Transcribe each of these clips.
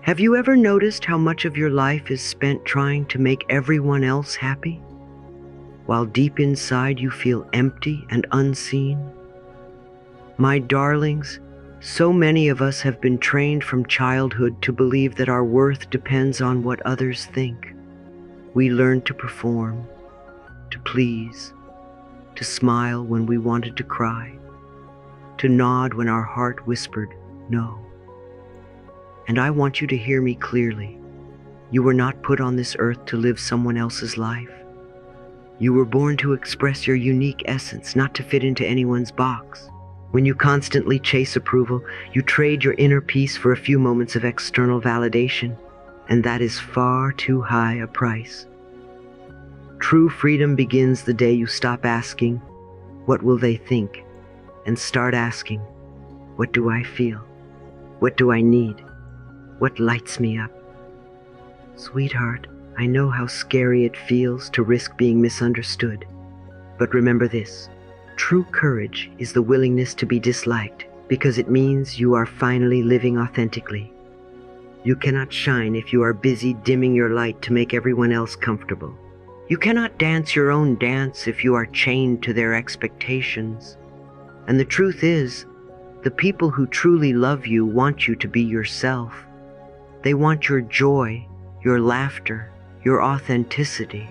Have you ever noticed how much of your life is spent trying to make everyone else happy, while deep inside you feel empty and unseen? My darlings, so many of us have been trained from childhood to believe that our worth depends on what others think. We learned to perform, to please, to smile when we wanted to cry, to nod when our heart whispered no. And I want you to hear me clearly. You were not put on this earth to live someone else's life. You were born to express your unique essence, not to fit into anyone's box. When you constantly chase approval, you trade your inner peace for a few moments of external validation, and that is far too high a price. True freedom begins the day you stop asking, "What will they think?" and start asking, "What do I feel? What do I need? What lights me up?" Sweetheart, I know how scary it feels to risk being misunderstood, but remember this. True courage is the willingness to be disliked, because it means you are finally living authentically. You cannot shine if you are busy dimming your light to make everyone else comfortable. You cannot dance your own dance if you are chained to their expectations. And the truth is, the people who truly love you want you to be yourself. They want your joy, your laughter, your authenticity.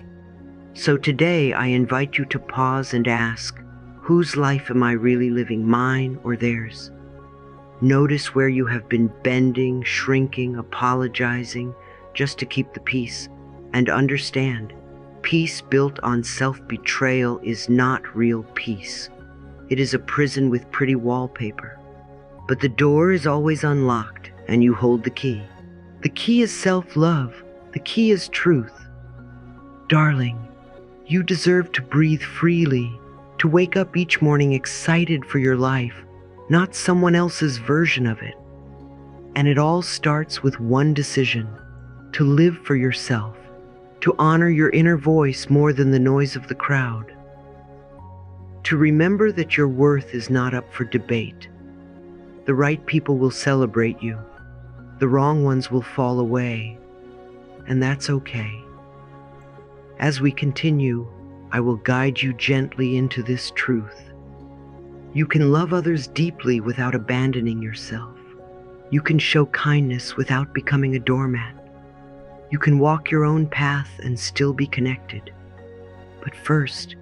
So today I invite you to pause and ask, whose life am I really living, mine or theirs? Notice where you have been bending, shrinking, apologizing, just to keep the peace. And understand, peace built on self-betrayal is not real peace. It is a prison with pretty wallpaper. But the door is always unlocked, and you hold the key. The key is self-love. The key is truth. Darling, you deserve to breathe freely, to wake up each morning excited for your life, not someone else's version of it. And it all starts with one decision: to live for yourself, to honor your inner voice more than the noise of the crowd, to remember that your worth is not up for debate. The right people will celebrate you. The wrong ones will fall away, and that's okay. As we continue, I will guide you gently into this truth. You can love others deeply without abandoning yourself. You can show kindness without becoming a doormat. You can walk your own path and still be connected. But first,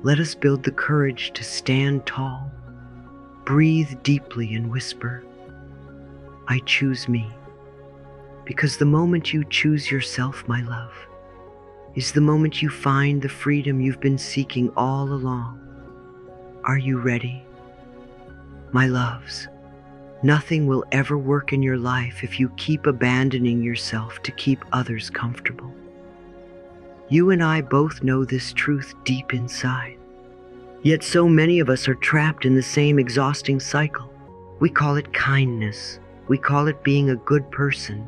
let us build the courage to stand tall. Breathe deeply and whisper, "I choose me." Because the moment you choose yourself, my love, is the moment you find the freedom you've been seeking all along. Are you ready? My loves, nothing will ever work in your life if you keep abandoning yourself to keep others comfortable. You and I both know this truth deep inside. Yet so many of us are trapped in the same exhausting cycle. We call it kindness. We call it being a good person.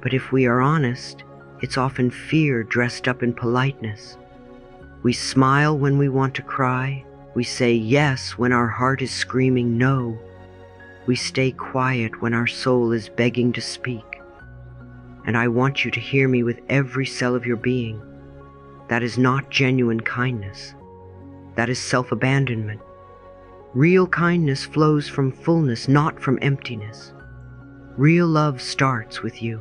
But if we are honest, it's often fear dressed up in politeness. We smile when we want to cry. We say yes when our heart is screaming no. We stay quiet when our soul is begging to speak. And I want you to hear me with every cell of your being. That is not genuine kindness. That is self-abandonment. Real kindness flows from fullness, not from emptiness. Real love starts with you.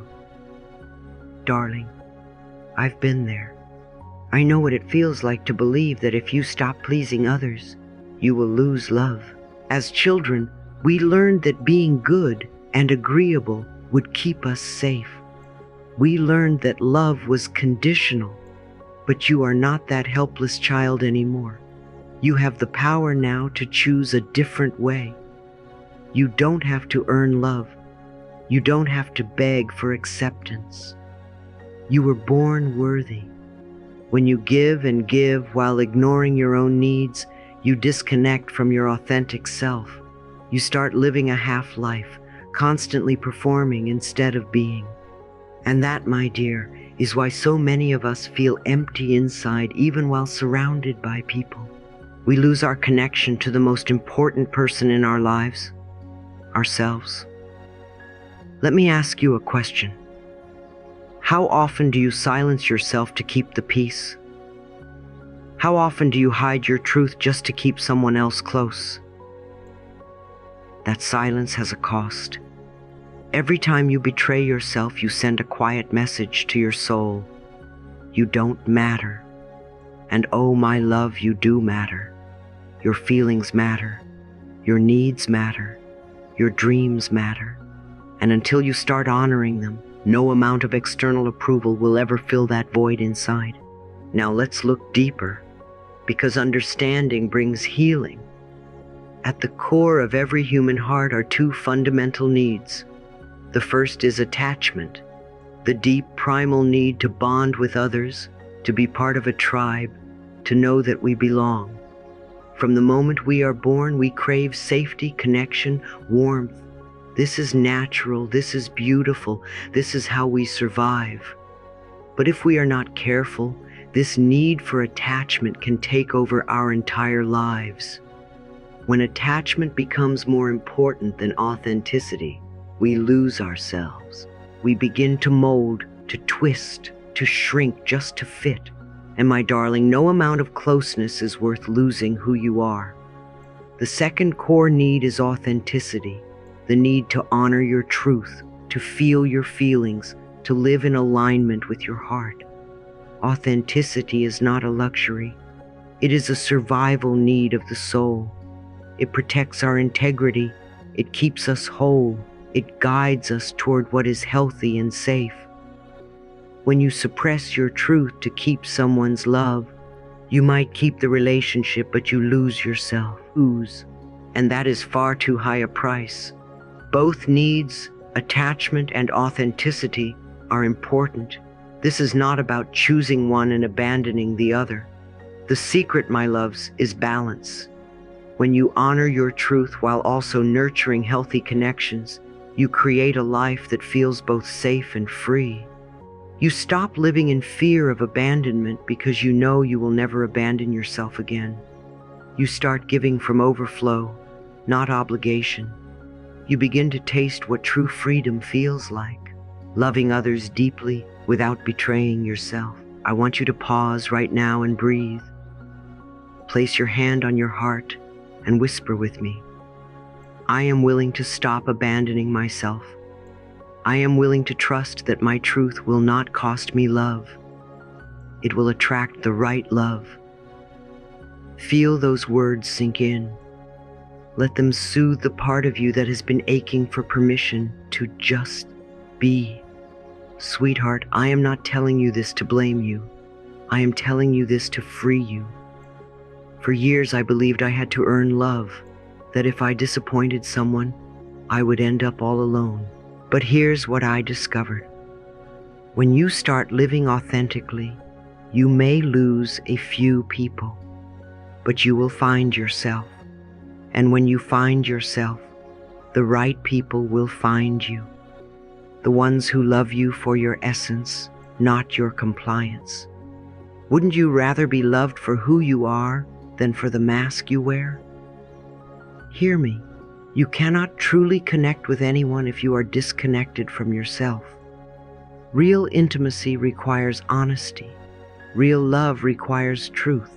Darling, I've been there. I know what it feels like to believe that if you stop pleasing others, you will lose love. As children, we learned that being good and agreeable would keep us safe. We learned that love was conditional, but you are not that helpless child anymore. You have the power now to choose a different way. You don't have to earn love. You don't have to beg for acceptance. You were born worthy. When you give and give while ignoring your own needs, you disconnect from your authentic self. You start living a half-life, constantly performing instead of being. And that, my dear, is why so many of us feel empty inside even while surrounded by people. We lose our connection to the most important person in our lives, ourselves. Let me ask you a question. How often do you silence yourself to keep the peace? How often do you hide your truth just to keep someone else close? That silence has a cost. Every time you betray yourself, you send a quiet message to your soul. You don't matter. And oh, my love, you do matter. Your feelings matter. Your needs matter. Your dreams matter. And until you start honoring them, no amount of external approval will ever fill that void inside. Now let's look deeper, because understanding brings healing. At the core of every human heart are two fundamental needs. The first is attachment, the deep primal need to bond with others, to be part of a tribe, to know that we belong. From the moment we are born, we crave safety, connection, warmth. This is natural, this is beautiful, this is how we survive. But if we are not careful, this need for attachment can take over our entire lives. When attachment becomes more important than authenticity, we lose ourselves. We begin to mold, to twist, to shrink just to fit. And my darling, no amount of closeness is worth losing who you are. The second core need is authenticity, the need to honor your truth, to feel your feelings, to live in alignment with your heart. Authenticity is not a luxury. It is a survival need of the soul. It protects our integrity. It keeps us whole. It guides us toward what is healthy and safe. When you suppress your truth to keep someone's love, you might keep the relationship, but you lose yourself. And that is far too high a price. Both needs, attachment and authenticity, are important. This is not about choosing one and abandoning the other. The secret, my loves, is balance. When you honor your truth while also nurturing healthy connections, you create a life that feels both safe and free. You stop living in fear of abandonment because you know you will never abandon yourself again. You start giving from overflow, not obligation. You begin to taste what true freedom feels like, loving others deeply without betraying yourself. I want you to pause right now and breathe. Place your hand on your heart and whisper with me. I am willing to stop abandoning myself. I am willing to trust that my truth will not cost me love. It will attract the right love. Feel those words sink in. Let them soothe the part of you that has been aching for permission to just be. Sweetheart, I am not telling you this to blame you. I am telling you this to free you. For years I believed I had to earn love, that if I disappointed someone, I would end up all alone. But here's what I discovered. When you start living authentically, you may lose a few people, but you will find yourself. And when you find yourself, the right people will find you. The ones who love you for your essence, not your compliance. Wouldn't you rather be loved for who you are than for the mask you wear? Hear me. You cannot truly connect with anyone if you are disconnected from yourself. Real intimacy requires honesty. Real love requires truth.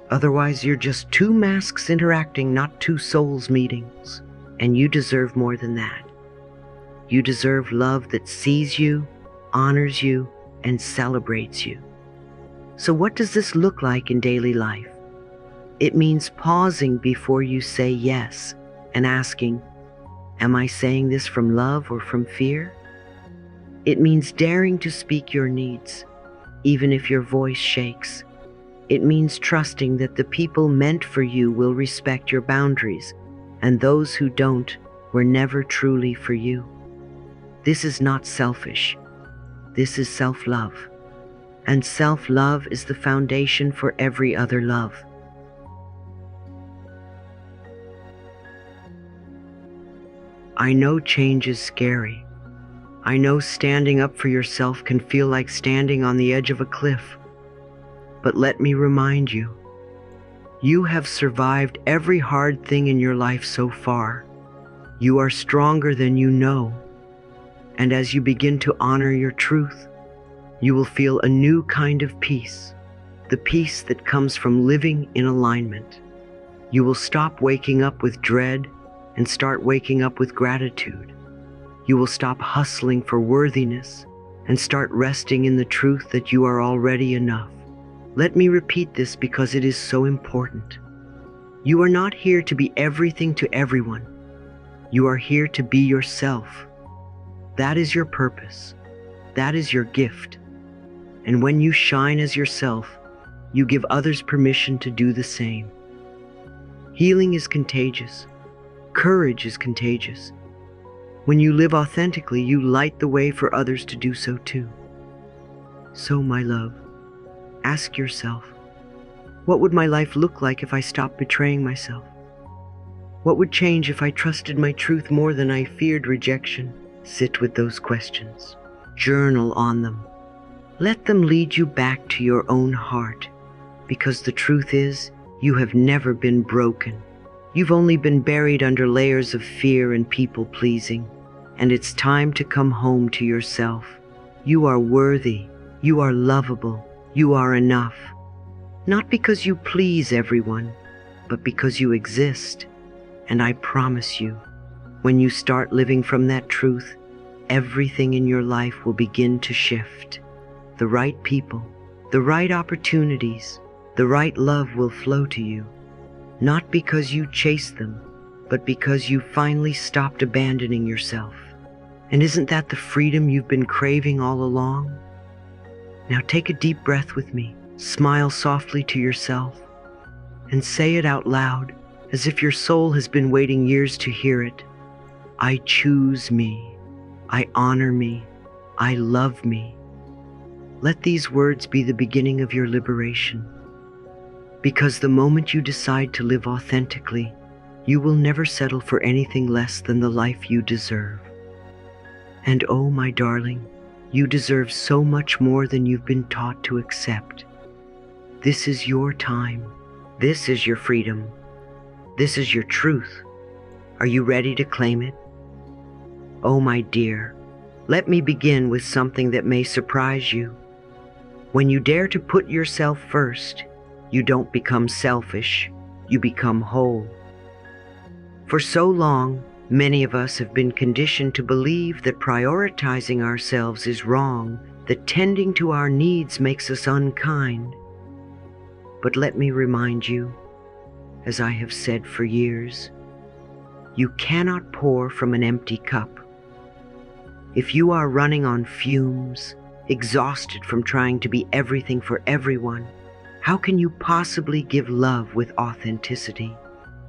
Otherwise, you're just two masks interacting, not two souls meeting. And you deserve more than that. You deserve love that sees you, honors you, and celebrates you. So what does this look like in daily life? It means pausing before you say yes and asking, am I saying this from love or from fear? It means daring to speak your needs, even if your voice shakes. It means trusting that the people meant for you will respect your boundaries, and those who don't were never truly for you. This is not selfish. This is self-love. And self-love is the foundation for every other love. I know change is scary. I know standing up for yourself can feel like standing on the edge of a cliff. But let me remind you, you have survived every hard thing in your life so far. You are stronger than you know. And as you begin to honor your truth, you will feel a new kind of peace, the peace that comes from living in alignment. You will stop waking up with dread and start waking up with gratitude. You will stop hustling for worthiness and start resting in the truth that you are already enough. Let me repeat this because it is so important. You are not here to be everything to everyone. You are here to be yourself. That is your purpose. That is your gift. And when you shine as yourself, you give others permission to do the same. Healing is contagious. Courage is contagious. When you live authentically, you light the way for others to do so too. So, my love, ask yourself, what would my life look like if I stopped betraying myself? What would change if I trusted my truth more than I feared rejection? Sit with those questions. Journal on them. Let them lead you back to your own heart, because the truth is, you have never been broken. You've only been buried under layers of fear and people-pleasing, and it's time to come home to yourself. You are worthy. You are lovable. You are enough. Not because you please everyone, but because you exist. And I promise you, when you start living from that truth, everything in your life will begin to shift. The right people, the right opportunities, the right love will flow to you, not because you chase them, but because you finally stopped abandoning yourself. And isn't that the freedom you've been craving all along? Now take a deep breath with me, smile softly to yourself, and say it out loud, as if your soul has been waiting years to hear it. I choose me. I honor me. I love me. Let these words be the beginning of your liberation. Because the moment you decide to live authentically, you will never settle for anything less than the life you deserve. And oh, my darling, you deserve so much more than you've been taught to accept. This is your time. This is your freedom. This is your truth. Are you ready to claim it? Oh, my dear, let me begin with something that may surprise you. When you dare to put yourself first, you don't become selfish, you become whole. For so long, many of us have been conditioned to believe that prioritizing ourselves is wrong, that tending to our needs makes us unkind. But let me remind you, as I have said for years, you cannot pour from an empty cup. If you are running on fumes, exhausted from trying to be everything for everyone, how can you possibly give love with authenticity?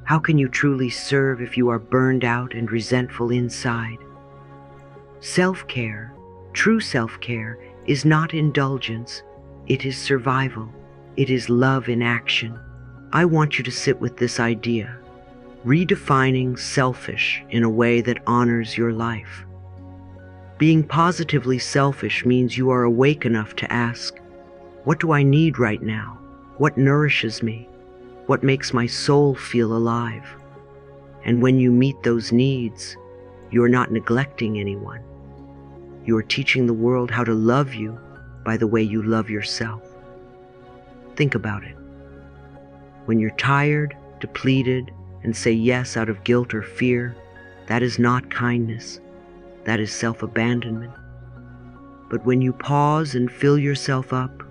How can you truly serve if you are burned out and resentful inside? Self-care, true self-care, is not indulgence. It is survival. It is love in action. I want you to sit with this idea, redefining selfish in a way that honors your life. Being positively selfish means you are awake enough to ask, what do I need right now? What nourishes me? What makes my soul feel alive? And when you meet those needs, you're not neglecting anyone. You are teaching the world how to love you by the way you love yourself. Think about it. When you're tired, depleted, and say yes out of guilt or fear, that is not kindness. That is self-abandonment. But when you pause and fill yourself up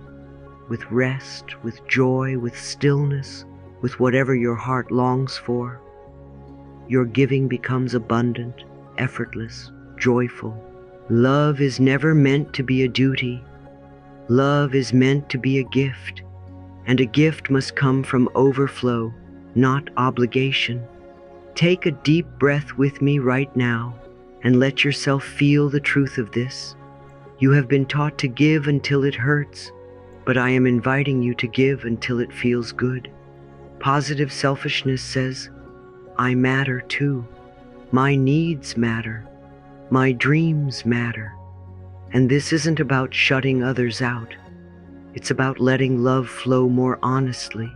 with rest, with joy, with stillness, with whatever your heart longs for, your giving becomes abundant, effortless, joyful. Love is never meant to be a duty. Love is meant to be a gift, and a gift must come from overflow, not obligation. Take a deep breath with me right now and let yourself feel the truth of this. You have been taught to give until it hurts, but I am inviting you to give until it feels good. Positive selfishness says, I matter too. My needs matter. My dreams matter. And this isn't about shutting others out. It's about letting love flow more honestly,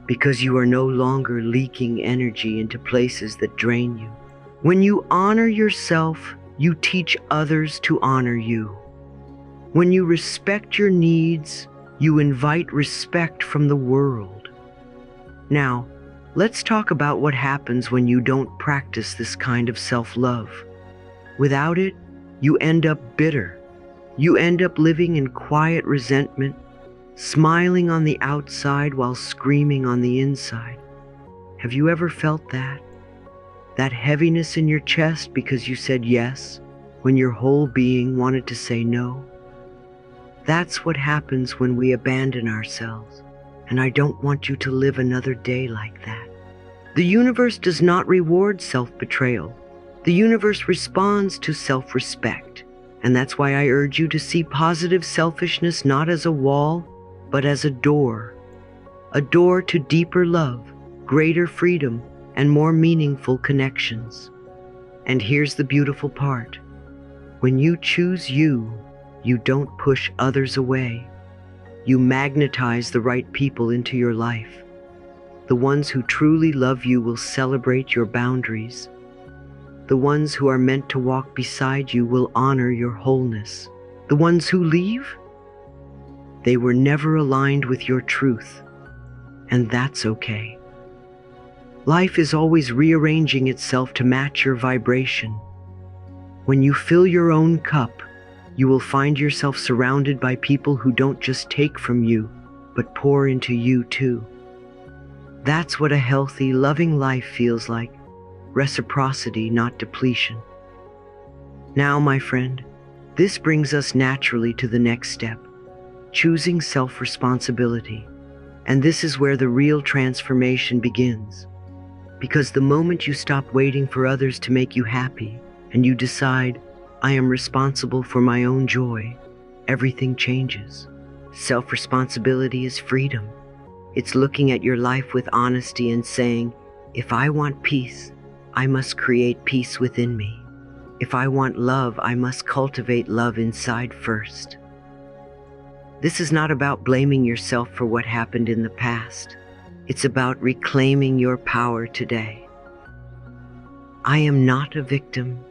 because you are no longer leaking energy into places that drain you. When you honor yourself, you teach others to honor you. When you respect your needs, you invite respect from the world. Now, let's talk about what happens when you don't practice this kind of self-love. Without it, you end up bitter. You end up living in quiet resentment, smiling on the outside while screaming on the inside. Have you ever felt that? That heaviness in your chest because you said yes when your whole being wanted to say no? That's what happens when we abandon ourselves, and I don't want you to live another day like that. The universe does not reward self-betrayal. The universe responds to self-respect, and that's why I urge you to see positive selfishness not as a wall, but as a door to deeper love, greater freedom, and more meaningful connections. And here's the beautiful part. When you choose you, you don't push others away. You magnetize the right people into your life. The ones who truly love you will celebrate your boundaries. The ones who are meant to walk beside you will honor your wholeness. The ones who leave, they were never aligned with your truth, and that's okay. Life is always rearranging itself to match your vibration. When you fill your own cup, you will find yourself surrounded by people who don't just take from you, but pour into you too. That's what a healthy, loving life feels like. Reciprocity, not depletion. Now, my friend, this brings us naturally to the next step, choosing self-responsibility. And this is where the real transformation begins. Because the moment you stop waiting for others to make you happy, and you decide, I am responsible for my own joy, everything changes. Self-responsibility is freedom. It's looking at your life with honesty and saying, if I want peace, I must create peace within me. If I want love, I must cultivate love inside first. This is not about blaming yourself for what happened in the past. It's about reclaiming your power today. I am not a victim.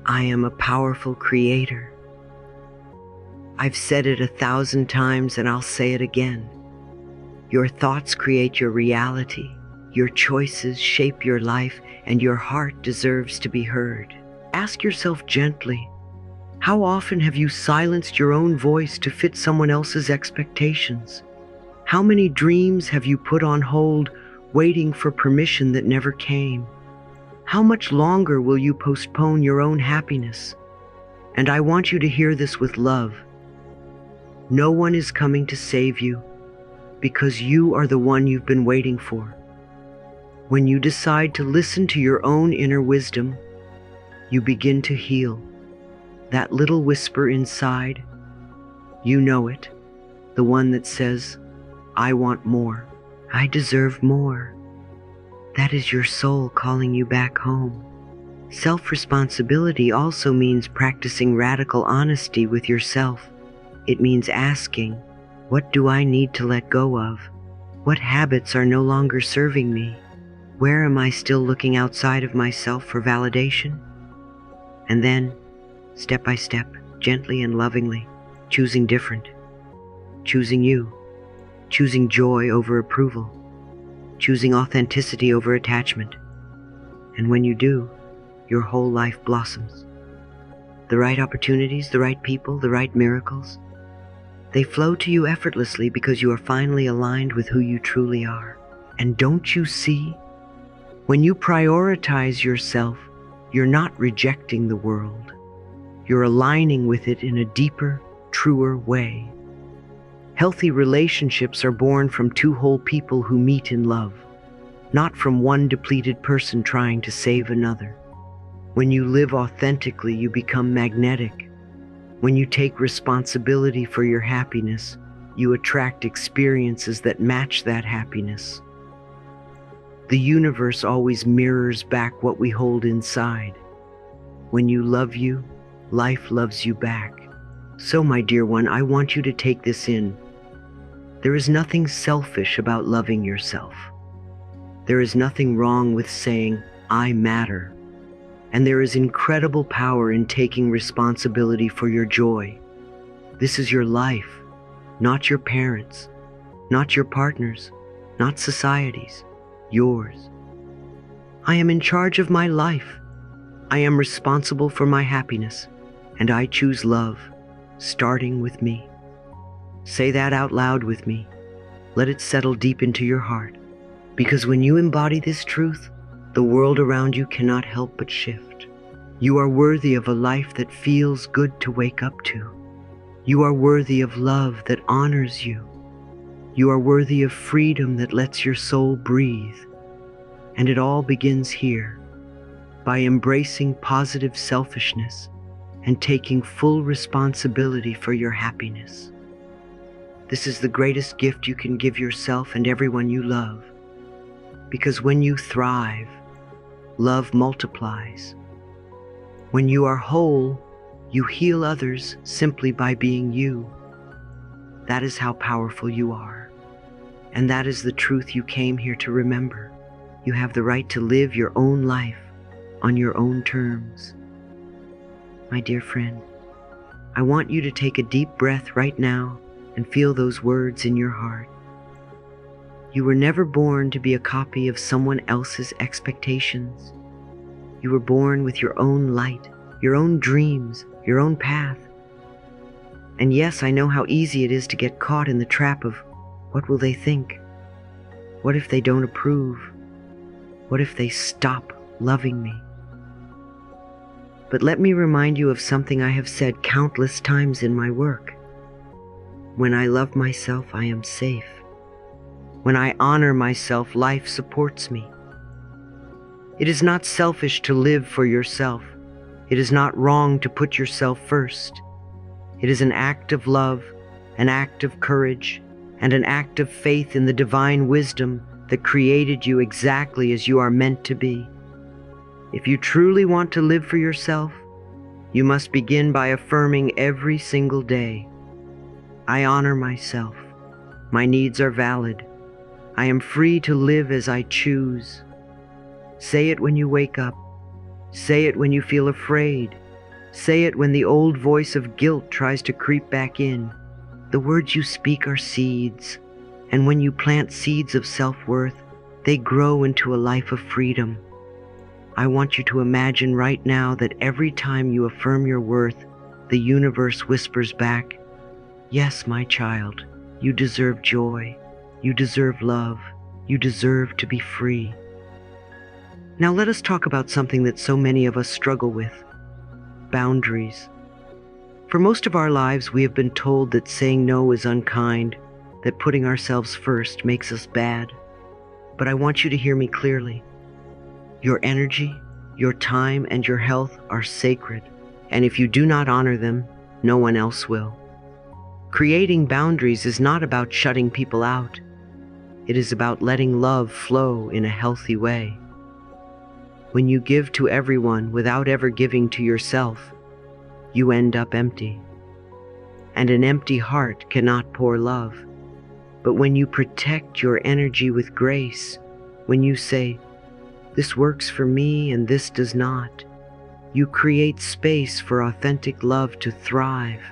I am a powerful creator. I've said it 1,000 times and I'll say it again. Your thoughts create your reality. Your choices shape your life, and your heart deserves to be heard. Ask yourself gently, how often have you silenced your own voice to fit someone else's expectations? How many dreams have you put on hold, waiting for permission that never came? How much longer will you postpone your own happiness? And I want you to hear this with love. No one is coming to save you, because you are the one you've been waiting for. When you decide to listen to your own inner wisdom, you begin to heal. That little whisper inside, you know it, the one that says, I want more. I deserve more. That is your soul calling you back home. Self-responsibility also means practicing radical honesty with yourself. It means asking, what do I need to let go of? What habits are no longer serving me? Where am I still looking outside of myself for validation? And then, step by step, gently and lovingly, choosing different. Choosing you. Choosing joy over approval. Choosing authenticity over attachment. And when you do, your whole life blossoms. The right opportunities, the right people, the right miracles, they flow to you effortlessly because you are finally aligned with who you truly are. And don't you see? When you prioritize yourself, you're not rejecting the world. You're aligning with it in a deeper, truer way. Healthy relationships are born from two whole people who meet in love, not from one depleted person trying to save another. When you live authentically, you become magnetic. When you take responsibility for your happiness, you attract experiences that match that happiness. The universe always mirrors back what we hold inside. When you love you, life loves you back. So, my dear one, I want you to take this in. There is nothing selfish about loving yourself. There is nothing wrong with saying, I matter. And there is incredible power in taking responsibility for your joy. This is your life, not your parents', not your partner's, not society's, yours. I am in charge of my life. I am responsible for my happiness, and I choose love, starting with me. Say that out loud with me. Let it settle deep into your heart, because when you embody this truth, the world around you cannot help but shift. You are worthy of a life that feels good to wake up to. You are worthy of love that honors you. You are worthy of freedom that lets your soul breathe. And it all begins here, by embracing positive selfishness and taking full responsibility for your happiness. This is the greatest gift you can give yourself and everyone you love, because when you thrive, love multiplies. When you are whole, you heal others simply by being you. That is how powerful you are, and that is the truth you came here to remember. You have the right to live your own life on your own terms. My dear friend, I want you to take a deep breath right now and feel those words in your heart. You were never born to be a copy of someone else's expectations. You were born with your own light, your own dreams, your own path. And yes, I know how easy it is to get caught in the trap of, what will they think? What if they don't approve? What if they stop loving me? But let me remind you of something I have said countless times in my work. When I love myself, I am safe. When I honor myself, life supports me. It is not selfish to live for yourself. It is not wrong to put yourself first. It is an act of love, an act of courage, and an act of faith in the divine wisdom that created you exactly as you are meant to be. If you truly want to live for yourself, you must begin by affirming every single day, I honor myself. My needs are valid. I am free to live as I choose. Say it when you wake up. Say it when you feel afraid. Say it when the old voice of guilt tries to creep back in. The words you speak are seeds, and when you plant seeds of self-worth, they grow into a life of freedom. I want you to imagine right now that every time you affirm your worth, the universe whispers back, yes, my child, you deserve joy, you deserve love, you deserve to be free. Now let us talk about something that so many of us struggle with, boundaries. For most of our lives, we have been told that saying no is unkind, that putting ourselves first makes us bad. But I want you to hear me clearly. Your energy, your time, and your health are sacred, and if you do not honor them, no one else will. Creating boundaries is not about shutting people out. It is about letting love flow in a healthy way. When you give to everyone without ever giving to yourself, you end up empty. And an empty heart cannot pour love. But when you protect your energy with grace, when you say, this works for me and this does not, you create space for authentic love to thrive.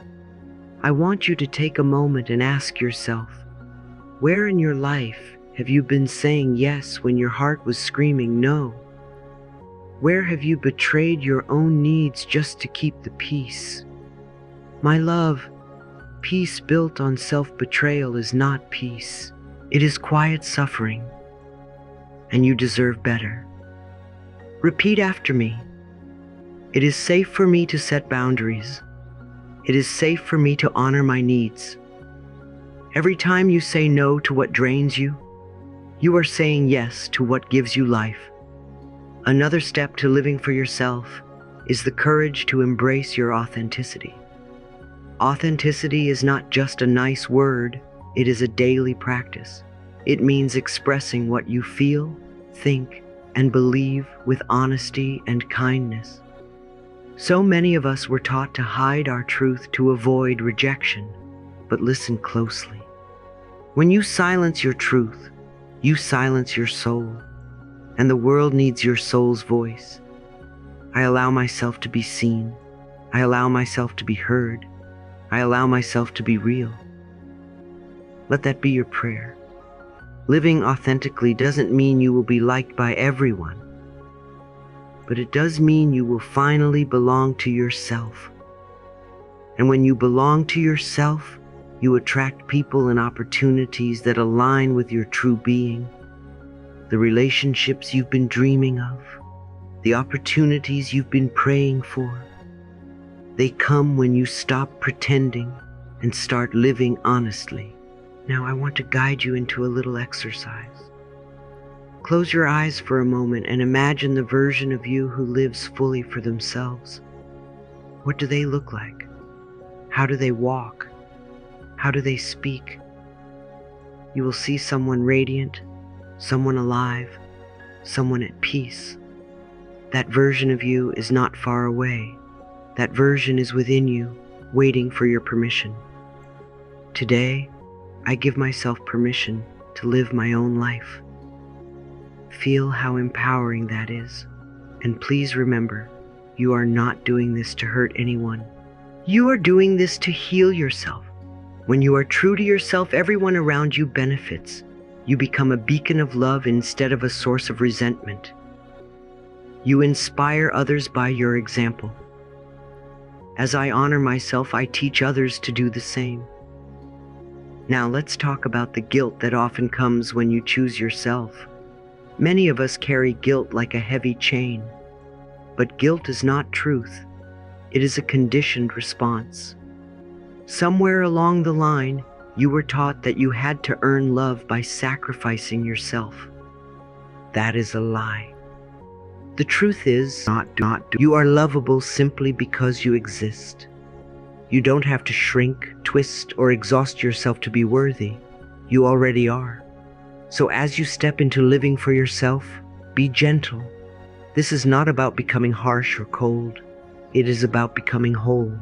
I want you to take a moment and ask yourself, where in your life have you been saying yes when your heart was screaming no? Where have you betrayed your own needs just to keep the peace? My love, peace built on self-betrayal is not peace. It is quiet suffering, and you deserve better. Repeat after me. It is safe for me to set boundaries. It is safe for me to honor my needs. Every time you say no to what drains you, you are saying yes to what gives you life. Another step to living for yourself is the courage to embrace your authenticity. Authenticity is not just a nice word, it is a daily practice. It means expressing what you feel, think, and believe with honesty and kindness. So many of us were taught to hide our truth to avoid rejection, but listen closely. When you silence your truth, you silence your soul, and the world needs your soul's voice. I allow myself to be seen. I allow myself to be heard. I allow myself to be real. Let that be your prayer. Living authentically doesn't mean you will be liked by everyone, but it does mean you will finally belong to yourself. And when you belong to yourself, you attract people and opportunities that align with your true being, the relationships you've been dreaming of, the opportunities you've been praying for. They come when you stop pretending and start living honestly. Now I want to guide you into a little exercise. Close your eyes for a moment and imagine the version of you who lives fully for themselves. What do they look like? How do they walk? How do they speak? You will see someone radiant, someone alive, someone at peace. That version of you is not far away. That version is within you, waiting for your permission. Today, I give myself permission to live my own life. Feel how empowering that is. And please remember, you are not doing this to hurt anyone. You are doing this to heal yourself. When you are true to yourself, everyone around you benefits. You become a beacon of love instead of a source of resentment. You inspire others by your example. As I honor myself, I teach others to do the same. Now let's talk about the guilt that often comes when you choose yourself. Many of us carry guilt like a heavy chain, but guilt is not truth. It is a conditioned response. Somewhere along the line, you were taught that you had to earn love by sacrificing yourself. That is a lie. The truth is, you are lovable simply because you exist. You don't have to shrink, twist, or exhaust yourself to be worthy. You already are. So as you step into living for yourself, be gentle. This is not about becoming harsh or cold. It is about becoming whole.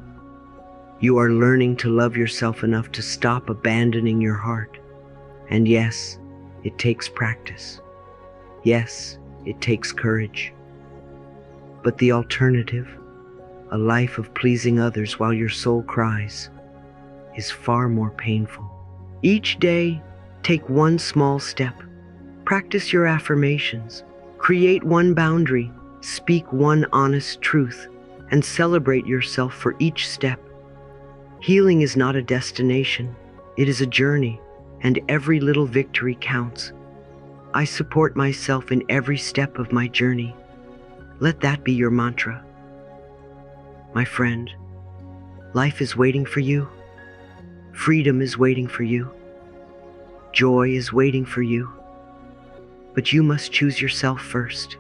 You are learning to love yourself enough to stop abandoning your heart. And yes, it takes practice. Yes, it takes courage. But the alternative, a life of pleasing others while your soul cries, is far more painful. Each day, take one small step. Practice your affirmations. Create one boundary. Speak one honest truth. And celebrate yourself for each step. Healing is not a destination. It is a journey, and every little victory counts. I support myself in every step of my journey. Let that be your mantra. My friend, life is waiting for you. Freedom is waiting for you. Joy is waiting for you. But you must choose yourself first.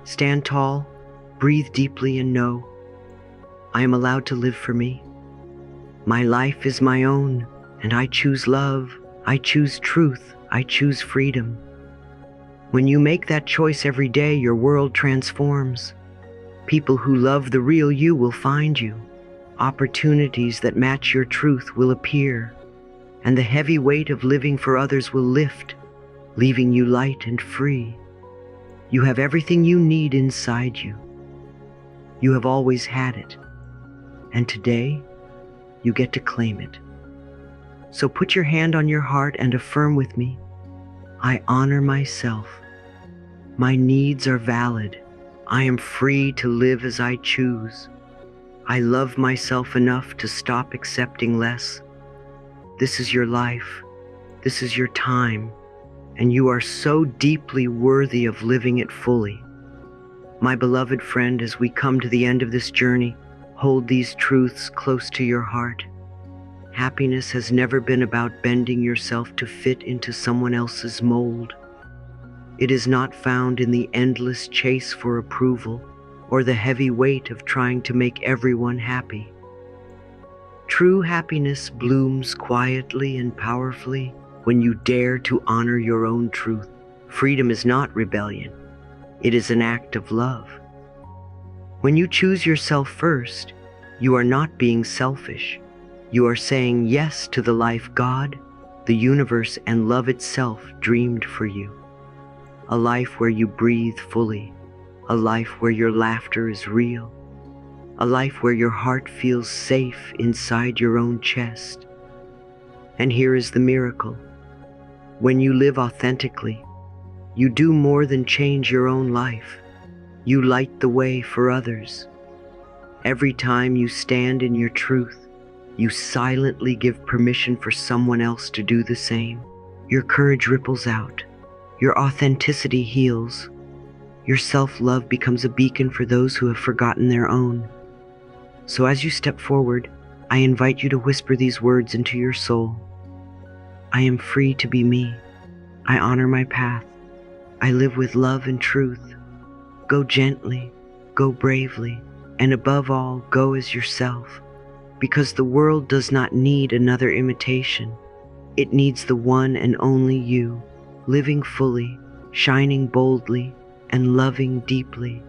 Stand tall, breathe deeply, and know, I am allowed to live for me. My life is my own, and I choose love. I choose truth. I choose freedom. When you make that choice every day, your world transforms. People who love the real you will find you. Opportunities that match your truth will appear, and the heavy weight of living for others will lift, leaving you light and free. You have everything you need inside you. You have always had it, and today you get to claim it. So put your hand on your heart and affirm with me, I honor myself. My needs are valid. I am free to live as I choose. I love myself enough to stop accepting less. This is your life. This is your time. And you are so deeply worthy of living it fully. My beloved friend, as we come to the end of this journey, hold these truths close to your heart. Happiness has never been about bending yourself to fit into someone else's mold. It is not found in the endless chase for approval or the heavy weight of trying to make everyone happy. True happiness blooms quietly and powerfully when you dare to honor your own truth. Freedom is not rebellion. It is an act of love. When you choose yourself first, you are not being selfish. You are saying yes to the life God, the universe, and love itself dreamed for you. A life where you breathe fully, a life where your laughter is real, a life where your heart feels safe inside your own chest. And here is the miracle. When you live authentically, you do more than change your own life. You light the way for others. Every time you stand in your truth, you silently give permission for someone else to do the same. Your courage ripples out. Your authenticity heals. Your self-love becomes a beacon for those who have forgotten their own. So as you step forward, I invite you to whisper these words into your soul. I am free to be me. I honor my path. I live with love and truth. Go gently, go bravely, and above all, go as yourself. Because the world does not need another imitation. It needs the one and only you, living fully, shining boldly, and loving deeply.